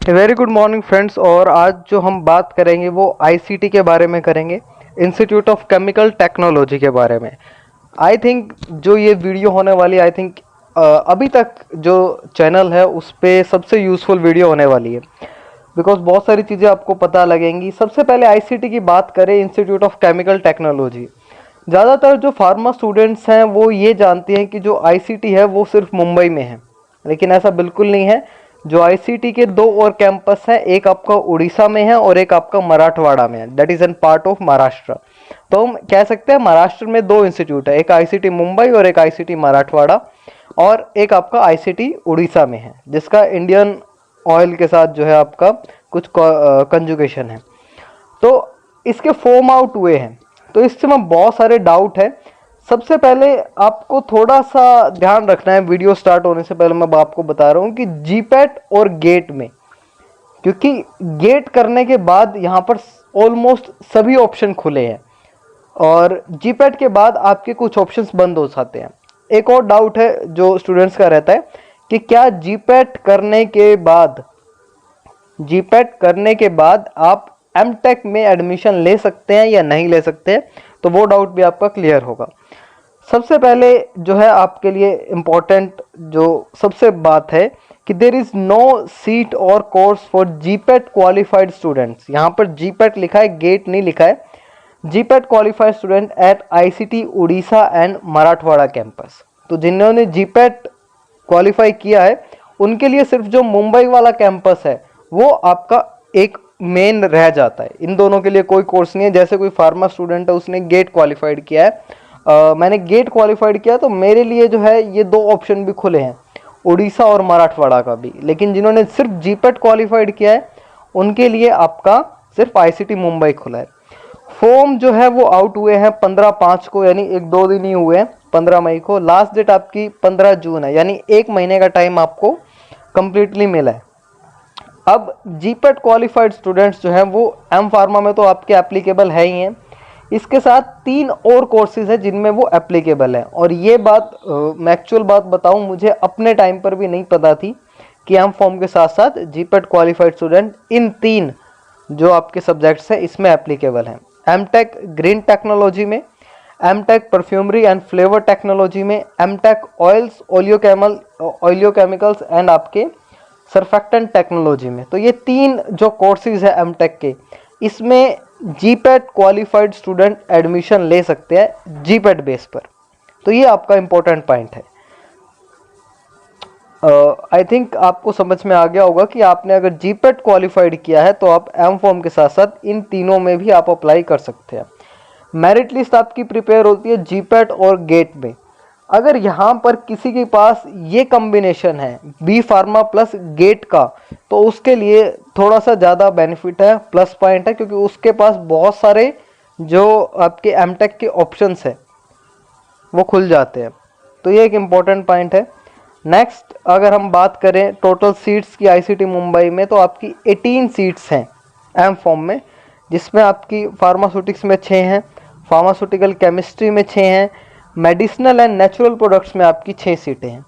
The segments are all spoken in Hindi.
Very good morning friends. और आज जो हम बात करेंगे वो आईसीटी के बारे में करेंगे, इंस्टीट्यूट ऑफ केमिकल टेक्नोलॉजी के बारे में। आई थिंक जो ये वीडियो होने वाली, आई थिंक अभी तक जो चैनल है उस पर सबसे यूज़फुल वीडियो होने वाली है, बिकॉज बहुत सारी चीज़ें आपको पता लगेंगी। सबसे पहले आईसीटी की बात करें, इंस्टीट्यूट ऑफ केमिकल टेक्नोलॉजी। ज़्यादातर जो फार्मा स्टूडेंट्स हैं वो ये जानते हैं कि जो आईसीटी है वो सिर्फ मुंबई में है, लेकिन ऐसा बिल्कुल नहीं है। जो आईसीटी के दो और कैंपस हैं, एक आपका उड़ीसा में है और एक आपका मराठवाड़ा में है, that is an part of Maharashtra. तो हम कह सकते हैं महाराष्ट्र में दो इंस्टीट्यूट है, एक आईसीटी मुंबई और एक आईसीटी मराठवाड़ा, और एक आपका आईसीटी उड़ीसा में है जिसका इंडियन ऑयल के साथ जो है आपका कुछ कंजुगेशन है। तो इसके फॉर्म आउट हुए हैं, तो इससे में बहुत सारे डाउट है। सबसे पहले आपको थोड़ा सा ध्यान रखना है, वीडियो स्टार्ट होने से पहले मैं आपको बता रहा हूँ कि जीपैट और गेट में, क्योंकि गेट करने के बाद यहाँ पर ऑलमोस्ट सभी ऑप्शन खुले हैं और जीपैट के बाद आपके कुछ ऑप्शंस बंद हो जाते हैं। एक और डाउट है जो स्टूडेंट्स का रहता है कि क्या जीपैट करने के बाद आप एमटेक में एडमिशन ले सकते हैं या नहीं ले सकते हैं, तो वो डाउट भी आपका क्लियर होगा। सबसे पहले जो है आपके लिए इम्पोर्टेंट जो सबसे बात है कि देर इज़ नो सीट और course for GPAT qualified students. यहाँ पर जीपैट लिखा है, गेट नहीं लिखा है। GPAT qualified student at ICT Orissa and Marathwada campus. तो जिन्होंने जीपैट क्वालिफाई किया है उनके लिए सिर्फ जो मुंबई वाला कैंपस है वो आपका एक मेन रह जाता है। इन दोनों के लिए कोई कोर्स नहीं है। जैसे कोई फार्मा स्टूडेंट है, उसने गेट क्वालिफाइड किया है, मैंने गेट क्वालिफाइड किया, तो मेरे लिए जो है ये दो ऑप्शन भी खुले हैं, उड़ीसा और मराठवाड़ा का भी। लेकिन जिन्होंने सिर्फ जीपैट क्वालिफाइड किया है उनके लिए आपका सिर्फ आईसीटी मुंबई खुला है। फॉर्म जो है वो आउट हुए हैं 15/5 को, यानी 1-2 दिन ही हुए हैं, 15 मई को। लास्ट डेट आपकी 15 जून है, यानी 1 महीने का टाइम आपको कंप्लीटली मिला है। अब जीपैट क्वालिफाइड स्टूडेंट्स जो हैं वो एम फार्मा में तो आपके एप्लीकेबल है ही हैं, इसके साथ 3 और कोर्सेज हैं जिनमें वो एप्लीकेबल है। और ये बात मैं एक्चुअल बात बताऊं, मुझे अपने टाइम पर भी नहीं पता थी कि एम फॉर्म के साथ साथ जीपैट क्वालिफाइड स्टूडेंट इन 3 जो आपके सब्जेक्ट्स हैं इसमें एप्लीकेबल हैं। एमटेक ग्रीन टेक्नोलॉजी में, MTech perfumery and flavour technology में, एमटेक ऑयल्स ओलियोकेमिकल्स एंड आपके सर्फेक्टेंट टेक्नोलॉजी में। तो ये 3 जो कोर्सेज है एमटेक के, इसमें जीपैट क्वालिफाइड स्टूडेंट एडमिशन ले सकते हैं जीपैट बेस पर। तो ये आपका इंपॉर्टेंट पॉइंट है। आई थिंक आपको समझ में आ गया होगा कि आपने अगर जीपैट क्वालिफाइड किया है तो आप एम फॉर्म के साथ साथ इन तीनों में भी आप अप्लाई कर सकते हैं। मेरिट लिस्ट आपकी प्रिपेयर होती है जीपैट और गेट में। अगर यहाँ पर किसी के पास ये कॉम्बिनेशन है बी फार्मा प्लस गेट का, तो उसके लिए थोड़ा सा ज़्यादा बेनिफिट है, प्लस पॉइंट है, क्योंकि उसके पास बहुत सारे जो आपके एमटेक के ऑप्शंस हैं वो खुल जाते हैं। तो ये एक इम्पॉर्टेंट पॉइंट है। नेक्स्ट, अगर हम बात करें टोटल सीट्स की आईसीटी मुंबई में, तो आपकी 18 सीट्स हैं एम फॉर्म में, जिसमें आपकी फार्मास्यूटिक्स में 6 हैं, फार्मास्यूटिकल केमिस्ट्री में 6 हैं, मेडिसिनल एंड नेचुरल प्रोडक्ट्स में आपकी 6 सीटें हैं।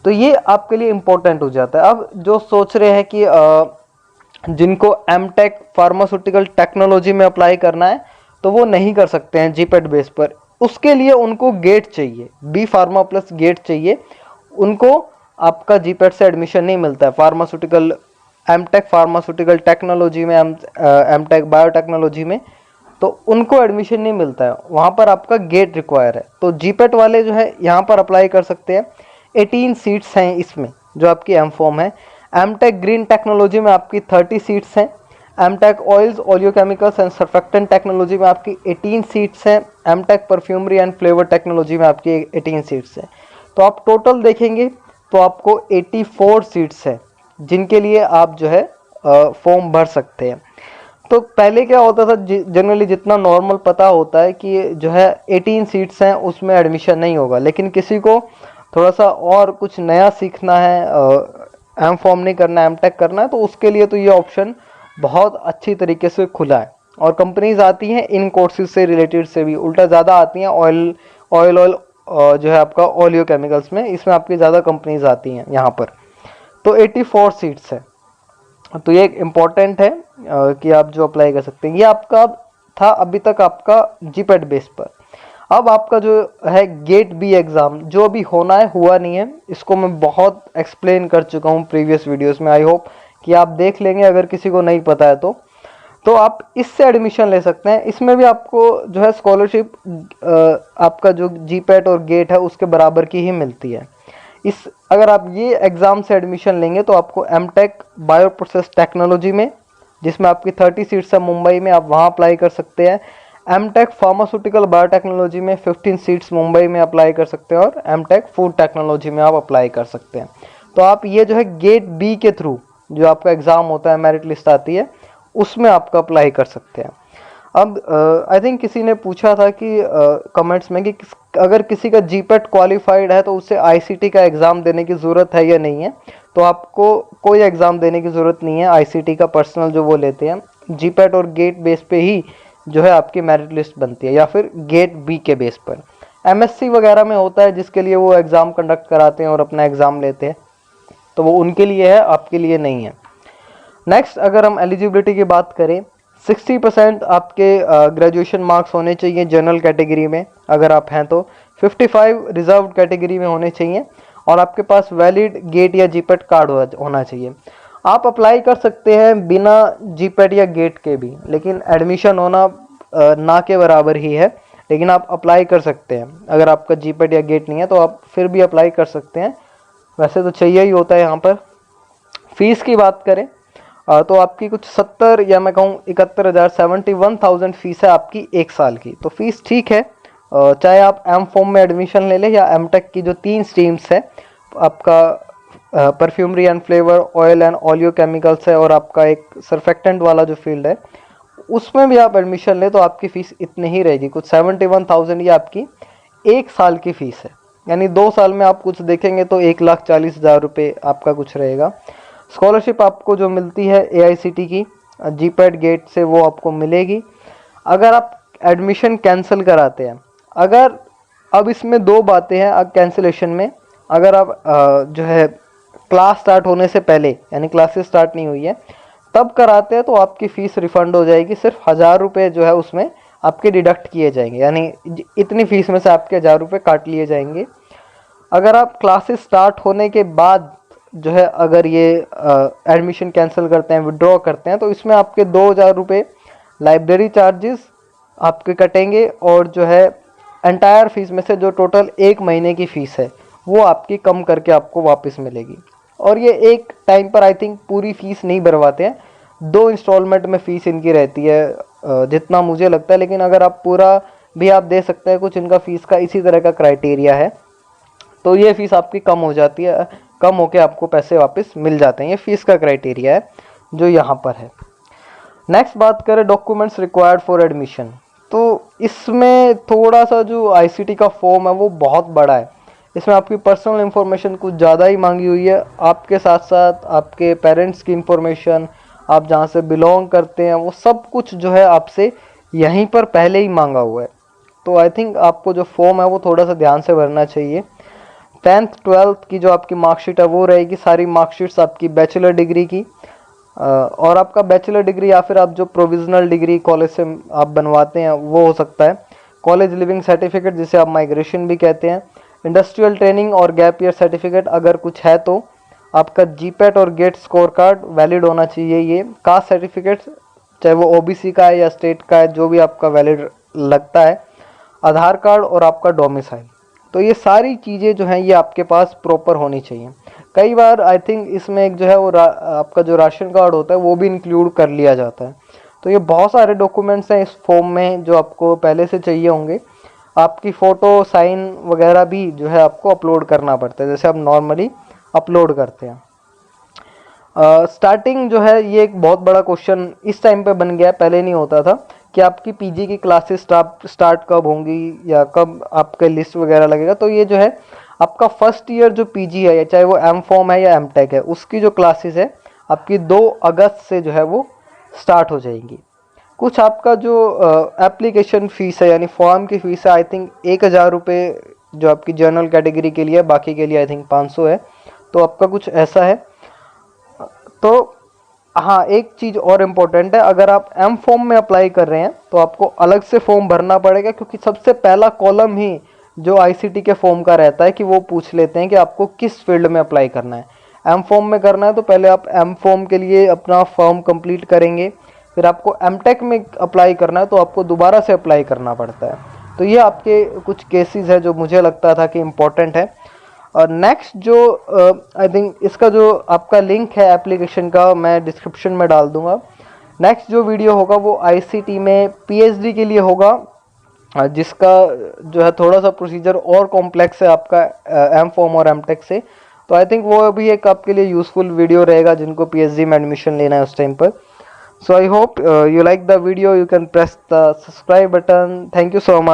तो ये आपके लिए इम्पोर्टेंट हो जाता है। अब जो सोच रहे हैं कि जिनको एमटेक फार्मास्यूटिकल टेक्नोलॉजी में अप्लाई करना है तो वो नहीं कर सकते हैं जीपैट बेस पर, उसके लिए उनको गेट चाहिए, बी फार्मा प्लस गेट चाहिए। उनको आपका जीपैट से एडमिशन नहीं मिलता है फार्मास्यूटिकल, एमटेक फार्मास्यूटिकल टेक्नोलॉजी में, एमटेक बायोटेक्नोलॉजी में, तो उनको एडमिशन नहीं मिलता है, वहाँ पर आपका गेट रिक्वायर है। तो जीपैट वाले जो है यहाँ पर अप्लाई कर सकते हैं। 18 सीट्स हैं इसमें जो आपकी एम फॉर्म है। एमटेक ग्रीन टेक्नोलॉजी में आपकी 30 सीट्स हैं। MTech oils oleochemicals and surfactant technology में आपकी 18 सीट्स हैं। MTech perfumery and flavour technology में आपकी 18 सीट्स हैं। तो आप टोटल देखेंगे तो आपको 84 सीट्स हैं जिनके लिए आप जो है फॉर्म भर सकते हैं। तो पहले क्या होता था, जनरली जितना नॉर्मल पता होता है कि जो है 18 सीट्स हैं उसमें एडमिशन नहीं होगा, लेकिन किसी को थोड़ा सा और कुछ नया सीखना है, एम फॉर्म नहीं करना है, एमटेक करना है, तो उसके लिए तो ये ऑप्शन बहुत अच्छी तरीके से खुला है। और कंपनीज आती हैं इन कोर्सेज से रिलेटेड से भी उल्टा ज़्यादा आती हैं। ऑयल जो है आपका ओलियो केमिकल्स में, इसमें आपकी ज़्यादा कंपनीज आती हैं यहाँ पर। तो 84 सीट्स है। तो ये एक इम्पॉर्टेंट है कि आप जो अप्लाई कर सकते हैं। ये आपका था अभी तक आपका जीपैट बेस पर। अब आपका जो है गेट बी एग्ज़ाम जो अभी होना है, हुआ नहीं है, इसको मैं बहुत एक्सप्लेन कर चुका हूँ प्रीवियस वीडियोस में। आई होप कि आप देख लेंगे, अगर किसी को नहीं पता है तो आप इससे एडमिशन ले सकते हैं। इसमें भी आपको जो है स्कॉलरशिप आपका जो जीपैट और गेट है उसके बराबर की ही मिलती है। इस अगर आप ये एग्ज़ाम से एडमिशन लेंगे तो आपको एमटेक बायो प्रोसेस टेक्नोलॉजी में, जिसमें आपकी 30 सीट्स है मुंबई में, आप वहाँ अप्लाई कर सकते हैं। एमटेक फार्मास्यूटिकल बायोटेक्नोलॉजी में 15 सीट्स मुंबई में अप्लाई कर सकते हैं, और एमटेक फूड टेक्नोलॉजी में आप अप्लाई कर सकते हैं। तो आप ये जो है गेट बी के थ्रू जो आपका एग्ज़ाम होता है, मेरिट लिस्ट आती है, उसमें आपका अप्लाई कर सकते हैं। अब आई थिंक किसी ने पूछा था कि कमेंट्स में कि अगर किसी का जीपैट क्वालिफाइड है तो उससे आईसीटी का एग्ज़ाम देने की ज़रूरत है या नहीं है। तो आपको कोई एग्ज़ाम देने की ज़रूरत नहीं है। आईसीटी का पर्सनल जो वो लेते हैं, जीपैट और गेट बेस पे ही जो है आपकी मेरिट लिस्ट बनती है, या फिर गेट बी के बेस पर। एमएससी वगैरह में होता है जिसके लिए वो एग्ज़ाम कंडक्ट कराते हैं और अपना एग्ज़ाम लेते हैं, तो वो उनके लिए है, आपके लिए नहीं है। नेक्स्ट, अगर हम एलिजिबिलिटी की बात करें, 60% आपके ग्रेजुएशन मार्क्स होने चाहिए जनरल कैटेगरी में अगर आप हैं तो, 55 रिजर्व कैटेगरी में होने चाहिए, और आपके पास वैलिड गेट या जीपैट कार्ड होना चाहिए। आप अप्लाई कर सकते हैं बिना जीपैट या गेट के भी, लेकिन एडमिशन होना ना के बराबर ही है, लेकिन आप अप्लाई कर सकते हैं। अगर आपका जीपैट या गेट नहीं है तो आप फिर भी अप्लाई कर सकते हैं, वैसे तो चाहिए ही होता है यहाँ पर। फीस की बात करें तो आपकी कुछ 70 या मैं कहूँ 71,000 71,000 फीस है आपकी 1 साल की। तो फीस ठीक है, चाहे आप एम फॉर्म में एडमिशन ले लें या एम टेक की जो 3 स्ट्रीम्स है, आपका perfumery and flavour, oil and oleo chemicals है, और आपका एक सरफेक्टेंट वाला जो फील्ड है, उसमें भी आप एडमिशन लें तो आपकी फ़ीस इतनी ही रहेगी, कुछ 71,000 ये आपकी 1 साल की फ़ीस है। यानी 2 साल में आप कुछ देखेंगे तो 1,40,000 रुपये आपका कुछ रहेगा। स्कॉलरशिप आपको जो मिलती है एआईसीटी की जीपैट गेट से, वो आपको मिलेगी। अगर आप एडमिशन कैंसिल कराते हैं, अगर अब इसमें 2 बातें हैं कैंसिलेशन में। अगर आप जो है क्लास स्टार्ट होने से पहले, यानी क्लासेस स्टार्ट नहीं हुई है, तब कराते हैं तो आपकी फ़ीस रिफ़ंड हो जाएगी। सिर्फ 1,000 रुपये जो है उसमें आपके डिडक्ट किए जाएंगे, यानी इतनी फ़ीस में से आपके 1,000 रुपये काट लिए जाएंगे। अगर आप क्लासेस स्टार्ट होने के बाद जो है अगर ये एडमिशन कैंसिल करते हैं, विड्रॉ करते हैं, तो इसमें आपके 2,000 रुपये लाइब्रेरी चार्जेस आपके कटेंगे, और जो है एंटायर फीस में से जो टोटल 1 महीने की फ़ीस है वो आपकी कम करके आपको वापस मिलेगी। और ये एक टाइम पर आई थिंक पूरी फ़ीस नहीं भरवाते हैं, 2 इंस्टॉलमेंट में फ़ीस इनकी रहती है जितना मुझे लगता है। लेकिन अगर आप पूरा भी आप दे सकते हैं, कुछ इनका फ़ीस का इसी तरह का क्राइटेरिया है, तो ये फ़ीस आपकी कम हो जाती है, कम होके आपको पैसे वापस मिल जाते हैं। ये फ़ीस का क्राइटेरिया है जो यहाँ पर है। नेक्स्ट बात करें डॉक्यूमेंट्स रिक्वायर्ड फॉर एडमिशन, तो इसमें थोड़ा सा जो आईसीटी का फॉर्म है वो बहुत बड़ा है। इसमें आपकी पर्सनल इन्फॉर्मेशन कुछ ज़्यादा ही मांगी हुई है, आपके साथ साथ आपके पेरेंट्स की इन्फॉर्मेशन, आप जहाँ से बिलोंग करते हैं, वो सब कुछ जो है आपसे यहीं पर पहले ही मांगा हुआ है। तो आई थिंक आपको जो फॉर्म है वो थोड़ा सा ध्यान से भरना चाहिए। 10th 12th की जो आपकी मार्कशीट है वो रहेगी, सारी मार्कशीट्स आपकी बैचलर डिग्री की, और आपका बैचलर डिग्री या फिर आप जो प्रोविजनल डिग्री कॉलेज से आप बनवाते हैं वो हो सकता है। कॉलेज लिविंग सर्टिफिकेट जिसे आप माइग्रेशन भी कहते हैं, इंडस्ट्रियल ट्रेनिंग और गैप ईयर सर्टिफिकेट अगर कुछ है तो, आपका जीपैट और गेट स्कोर कार्ड वैलिड होना चाहिए। ये कास्ट सर्टिफिकेट चाहे वो ओबीसी का है या स्टेट का है, जो भी आपका वैलिड लगता है, आधार कार्ड और आपका डोमिसाइल। तो ये सारी चीज़ें जो हैं ये आपके पास प्रॉपर होनी चाहिए। कई बार आई थिंक इसमें एक जो है वो आपका जो राशन कार्ड होता है वो भी इंक्लूड कर लिया जाता है। तो ये बहुत सारे डॉक्यूमेंट्स हैं इस फॉर्म में जो आपको पहले से चाहिए होंगे। आपकी फ़ोटो, साइन वगैरह भी जो है आपको अपलोड करना पड़ता है, जैसे आप नॉर्मली अपलोड करते हैं। स्टार्टिंग जो है ये एक बहुत बड़ा क्वेश्चन इस टाइम पे बन गया है, पहले नहीं होता था, कि आपकी पीजी की क्लासेस स्टार्ट कब होंगी या कब आपका लिस्ट वगैरह लगेगा। तो ये जो है आपका फर्स्ट ईयर जो पीजी है, चाहे वो एम फॉर्म है या एम टेक है, उसकी जो क्लासेस है आपकी 2 अगस्त से जो है वो स्टार्ट हो जाएंगी। कुछ आपका जो एप्लीकेशन फ़ीस है यानी फॉर्म की फ़ीस है, आई थिंक 1,000 रुपये जो आपकी जनरल कैटेगरी के लिए, बाकी के लिए आई थिंक 500 है। तो आपका कुछ ऐसा है। तो हाँ, एक चीज़ और इम्पोर्टेंट है, अगर आप एम फॉर्म में अप्लाई कर रहे हैं तो आपको अलग से फॉर्म भरना पड़ेगा, क्योंकि सबसे पहला कॉलम ही जो आईसीटी के फॉर्म का रहता है कि वो पूछ लेते हैं कि आपको किस फील्ड में अप्लाई करना है। एम फॉर्म में करना है तो पहले आप एम फॉर्म के लिए अपना फॉर्म कंप्लीट करेंगे, फिर आपको एम टेक में अप्लाई करना है तो आपको दोबारा से अप्लाई करना पड़ता है। तो ये आपके कुछ केसेस है जो मुझे लगता था कि इम्पोर्टेंट है। और नेक्स्ट जो आई थिंक इसका जो आपका लिंक है एप्लीकेशन का मैं डिस्क्रिप्शन में डाल दूंगा। नेक्स्ट जो वीडियो होगा वो आईसीटी में पीएचडी के लिए होगा, जिसका जो है थोड़ा सा प्रोसीजर और कॉम्प्लेक्स है आपका एम फॉर्म और एम टेक से। तो आई थिंक वो भी एक आपके लिए यूज़फुल वीडियो रहेगा जिनको पीएचडी में एडमिशन लेना है उस टाइम पर। So I hope you like the video. You can press the subscribe button. Thank you so much.